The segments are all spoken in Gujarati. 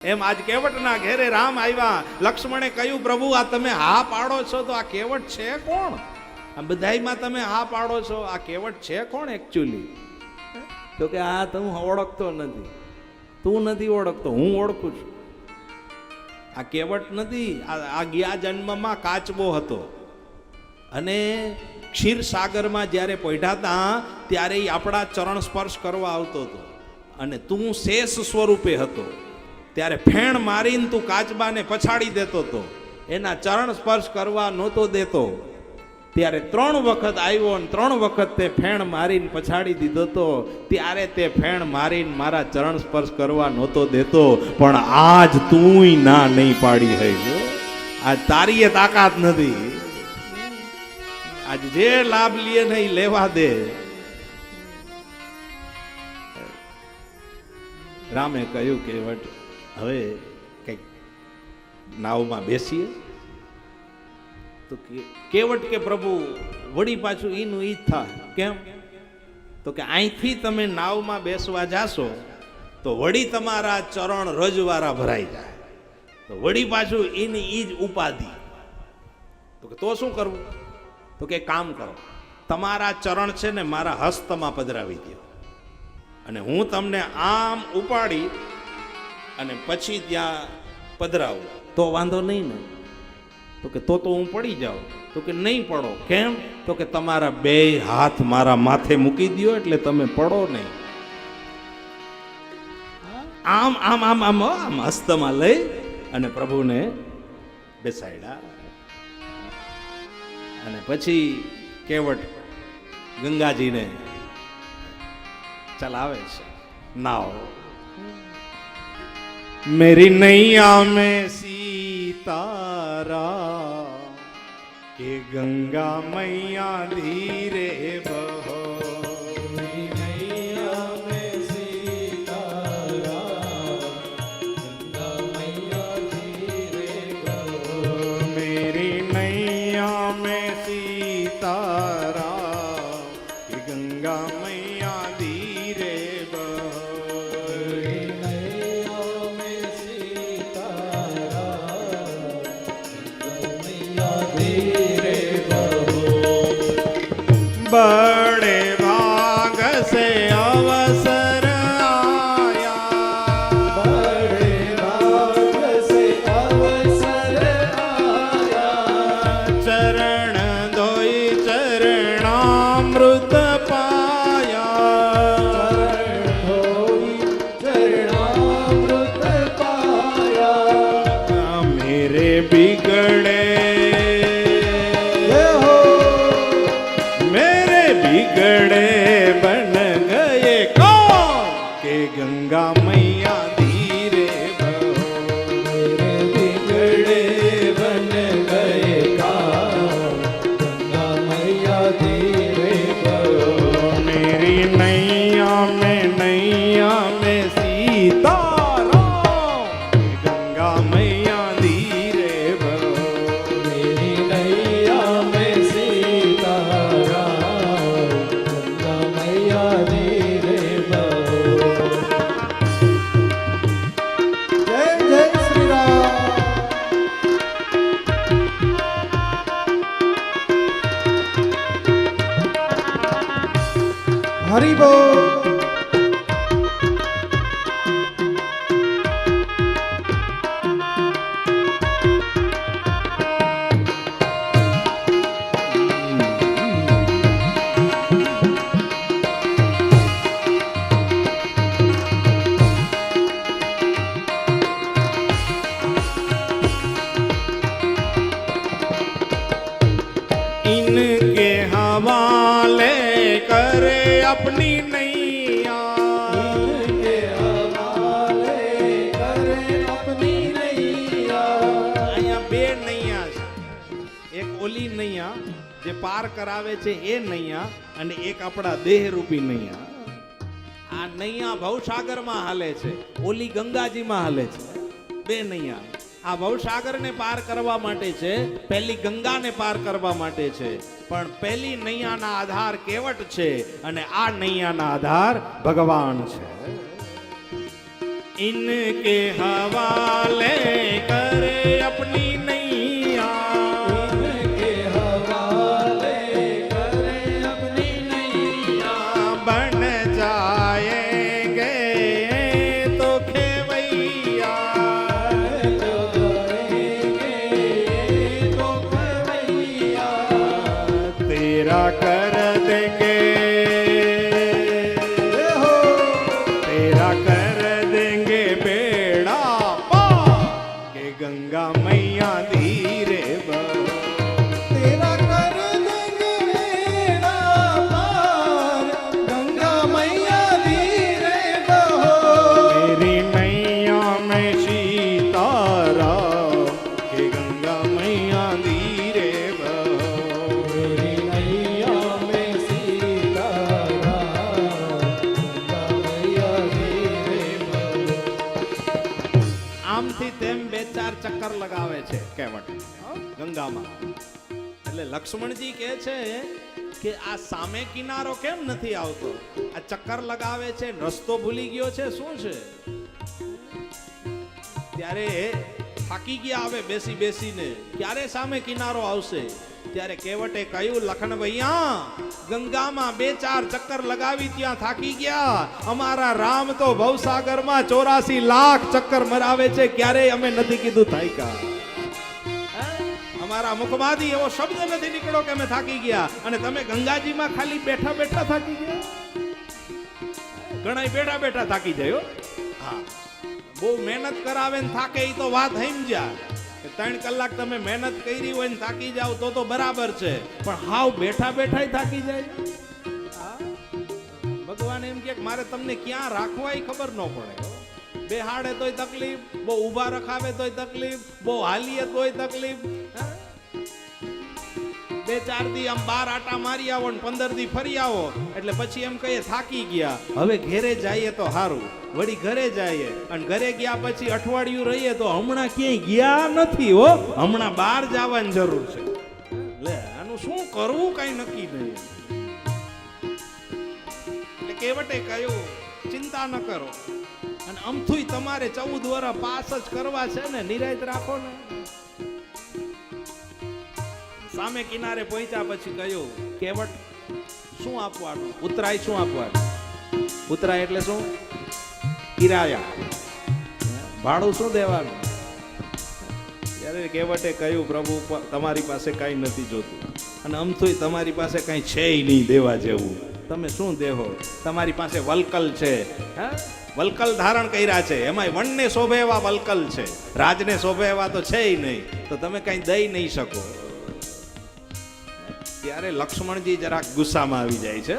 એમ આજ કેવટના ઘેરે રામ આવ્યા. લક્ષ્મણે કહ્યું, પ્રભુ આ તમે હા પાડો છો તો આ કેવટ છે કોણ? આ બધાયમાં તમે હા પાડો છો, આ કેવટ છે કોણ એકચ્યુઅલી? તો કે આ તું ઓળખતો નથી, તું નથી ઓળખતો, હું ઓળખું છું. આ કેવટ નથી, આ ગયા જન્મમાં કાચબો હતો અને ક્ષીરસાગરમાં જ્યારે પહોંચ્યા હતા ત્યારે આપણા ચરણ સ્પર્શ કરવા આવતો હતો અને તું શેષ સ્વરૂપે હતો. ત્યારે ફેણ મારીને તું કાચબાને પછાડી દેતો હતો, એના ચરણ સ્પર્શ કરવા નહોતો દેતો. ત્યારે 3 વખત આવ્યો અને 3 વખત તે ફેણ મારીને પછાડી દીધો હતો. ત્યારે તે ફેણ મારીને મારા ચરણ સ્પર્શ કરવા નહોતો દેતો. પણ આજ તુંય ના નહીં પાડી હઈ. આજ તારી એ તાકાત નથી. આજ જે લાભ લે નહીં લેવા દે. રામે કહ્યું કે હવે કઈક નાવમાં બેસીએ. તો કેવટ કે પ્રભુ વળી પાછું ઈનું ઈ થાય. કેમ? તો કે અહીંથી તમે નાવમાં બેસવા જાશો તો વળી તમારા ચરણ રજવારા ભરાઈ જાય, તો વળી પાછું એની ઈ જ ઉપાધિ. તો કે તો શું કરવું? તો કે કામ કરો, તમારા ચરણ છે ને મારા હસ્તમાં પધરાવી દો અને હું તમને આમ ઉપાડી અને પછી ત્યાં પધરાવું તો વાંધો નહીં ને? તો કે તો હું પડી જાઉં. તો કે નહીં પડો. કેમ? તો કે તમારા 2 હાથ મારા માથે મૂકી દો એટલે તમે પડો નહીં. આમ આમ આમ આમ આમ હસ્તમાં લઈ અને પ્રભુને બેસાડ્યા. અને પછી કેવટ ગંગાજીને ચલાવે છે નાવ. मेरी नैया में सीतारा के गंगा मैया धीरे बहो. मेरी नैया में सीतारा गंगा मैया धीरे बहो. मेरी नैया में सीतारा के गंगा मैया धीरे बहो. बड़े भाग से अवसर आया, बड़े भाग से अवसर आया. चरण धोई चरणामृत पाया, चरण धोई चरणामृत पाया. मेरे बिगड़े बिगड़े बन गए कौन के गंगा मैया धीरे बहो. मेरे बिगड़े बन गए कौन गंगा मैया धीरे बहो. मेरी नैया में सीताराम गंगा मैया धीरे बहो. मेरी नैया में सीताराम धीरे बहो. जय जय श्री राम. हरि बोल. इनके हवाले करे अपनी नैया, इनके हवाले करे अपनी नैया. અહીંયા 2 નૈયા છે. એક ઓલી નૈયા જે પાર કરાવે છે એ નૈયા અને એક આપણા દેહરૂપી નૈયા. આ નૈયા ભવસાગરમાં હાલે છે, ઓલી ગંગાજીમાં હાલે છે. 2 નૈયા. આ ભવસાગરને પાર કરવા માટે છે, પહેલી ગંગાને પાર કરવા માટે છે. પણ પહેલી નૈયાના આધાર કેવટ છે અને આ નૈયાના આધાર ભગવાન છે. इनके हवाले करे अपनी नैया, इनके हवाले करे अपनी नैया, बन जाएंगे तो खेवैया, तो जाएंगे तो खवैया, तेरा कर देंगे, हो तेरा कर देंगे बेड़ा पार, के गंगा मैया धीरे बहो। तेरा कर देंगे बेड़ा पार, गंगा मैया धीरे बहो, मेरी नैया में सीताराम, के गंगा मैया धीरे बहो। मेरी नैया में सीताराम, गंगा मैया धीरे बहो। આમથી તેમ બે ચાર ચક્કર લગાવે છે કેવટ ગંગામાં. એટલે લક્ષ્મણજી કહે છે કે આ સામે કિનારો કેમ નથી આવતો? આ ચક્કર લગાવે છે, રસ્તો ભૂલી ગયો છે, શું છે? ત્યારે થાકી ગયા હવે બેસી બેસીને, ક્યારે સામે કિનારો આવશે? ત્યારે કેવટે કહ્યું, લખન ભૈયા, ગંગામાં બે ચાર ચક્કર લગાવી ત્યાં થાકી ગયા. અમારા રામ તો ભવસાગરમાં 84 લાખ ચક્કર મરાવે છે, ક્યારેય અમે નથી કીધું થાક્યા. અમારા મુખમાંથી એવો શબ્દ નથી નીકળ્યો કે અમે થાકી ગયા. અને તમે ગંગાજીમાં ખાલી બેઠા બેઠા થાકી ગયા. ઘણા બેઠા બેઠા થાકી જાય હો. હા, બહુ મહેનત કરાવે ને થાકે એ તો વાત સમજ્યા કે 3 કલાક તમે મહેનત કરી હોય ને થાકી જાવ તો બરાબર છે, પણ હાવ બેઠા બેઠા થાકી જાય. હા, ભગવાન એમ કે મારે તમને ક્યાં રાખવા એ ખબર ન પડે. બેહાડે તોય તકલીફ, બહુ ઊભા રખાવે તોય તકલીફ, બહુ હાલીએ તોય તકલીફ. હા? 2-4 દી આમ 12 આટા મારી આવો ને 15 દી ફરી આવો એટલે પછી એમ કહીએ થાકી ગયા, હવે ઘરે જઈએ તો સારું. વળી ઘરે જઈએ અને ઘરે ગયા પછી અઠવાડિયું રહીએ તો હમણાં ક્યાંય ગયા નથી હો, હમણાં બહાર જવાની જરૂર છે. લે આનું શું કરવું કઈ નક્કી નહીં. એટલે કેવટે કહ્યું, ચિંતા ન કરો, અને અમથુય તમારે 14 વર્ષ પાસ જ કરવા છે ને, નિરાંત રાખો ને. સામે કિનારે પહોંચ્યા પછી કહ્યું, કેવટ શું આપવાનું? ઉતરાય શું આપવાનું? ઉતરાય એટલે શું? કિરાયા, ભાડું શું દેવાનું? ત્યારે કેવટે કહ્યું, પ્રભુ તમારી પાસે કઈ નથી જોતું, અને અમથુય તમારી પાસે કઈ છે નહીં દેવા જેવું. તમે શું દેહો? તમારી પાસે વલકલ છે, હા, વલકલ ધારણ કર્યા છે, એમાંય વનને શોભે એવા વલકલ છે, રાજને શોભે એવા તો છે નહીં, તો તમે કઈ દઈ નહીં શકો. ત્યારે લક્ષ્મણજી જરાક ગુસ્સામાં આવી જાય છે.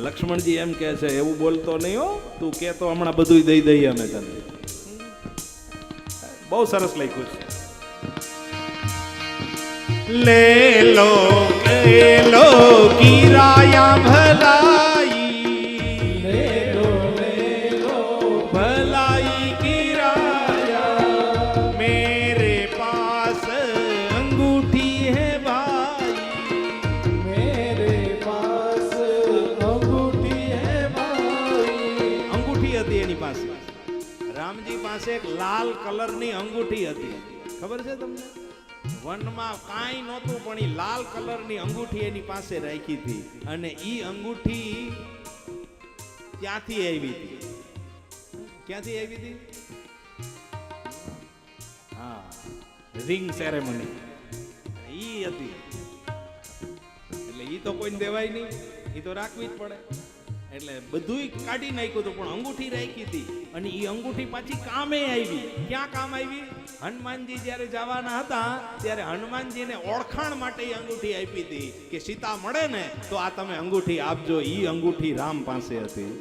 લક્ષ્મણજી એમ કહે છે, એવું બોલતો નહીં હો, તું કે તો હમણાં બધું દઈ દઈએ અમે તને. બહુ સરસ લખ્યું છે. લે લો કિરાયા ભલાઈ, ले लो ભલાઈ કિરાયા, મેરે પાસ અંગૂઠી હે ભાઈ, मेरे पास अंगूठी है भाई। અંગૂઠી હતી એની પાસે. રામજી પાસે એક લાલ કલરની અંગૂઠી હતી. ખબર છે તમને? વનમાં કાંઈ નહોતું પણ ઈ લાલ કલરની અંગૂઠી એની પાસે રાખી હતી, અને ઈ અંગૂઠી ક્યાંથી આવી હતી? ક્યાંથી આવી હતી? હા, રિંગ સેરેમની ઈ હતી. એટલે ઈ તો કોઈને દેવાય નહીં, ઈ તો રાખવી જ પડે. એટલે બધુંય કાઢી નાખ્યું હતું, પણ અંગૂઠી રાખી હતી. અને ઈ અંગૂઠી પાછી કામે આવી. ક્યાં કામ આવી? હનુમાનજી જ્યારે જવાના હતા ત્યારે હનુમાનજીને ઓળખાણ માટે ઈ અંગૂઠી આપી હતી કે સીતા મળે ને તો આ તમે અંગૂઠી આપજો. ઈ અંગૂઠી રામ પાસે હતી.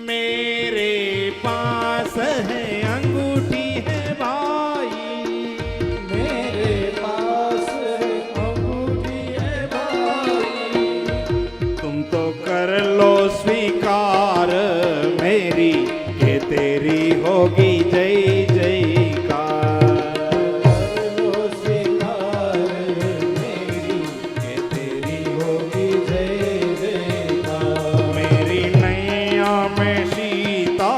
મેરે પાસ હે અંગૂઠી હે ભાઈ, मेरे पास अंगूठी है भाई। तुम तो कर लो स्वीकार मेरी कि तेरी होगी जय जयकार। लो स्वीकार मेरी के तेरी होगी जय जयकार। मेरी नैया में सीता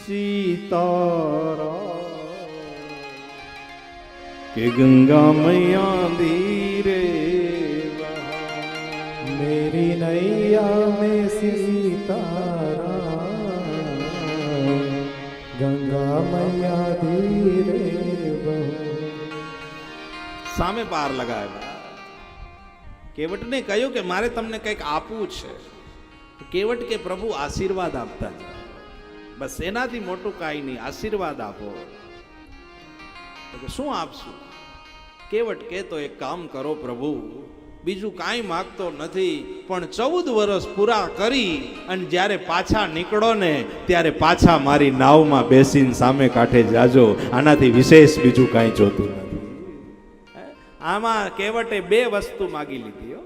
सीताराम के गंगा मैया धीरे मेरी नैया में सीताराम गंगा मैया धीरे बहो। સામે પાર લગાવ્યા. કેવટને કહ્યું કે મારે તમને કંઈક આપવું છે. કેવટ કે પ્રભુ આશીર્વાદ આપતા જાઓ. બસ એનાથી મોટું કાંઈ નહીં, આશીર્વાદ આપો. તો કે શું આપશું? કેવટ કે તો એક કામ કરો પ્રભુ, બીજું કાંઈ માગતો નથી, પણ 14 વર્ષ પૂરા કરી અને જ્યારે પાછા નીકળો ને ત્યારે પાછા મારી નાવમાં બેસીને સામે કાંઠે જાજો. આનાથી વિશેષ બીજું કાંઈ જોતું નથી. આમાં કેવટે 2 વસ્તુ માગી લીધી હો.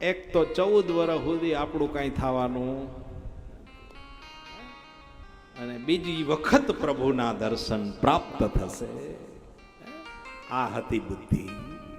એક તો 14 વર્ષ સુધી આપણું કાંઈ થવાનું, અને બીજી વખત પ્રભુના દર્શન પ્રાપ્ત થશે. આ હતી બુદ્ધિ.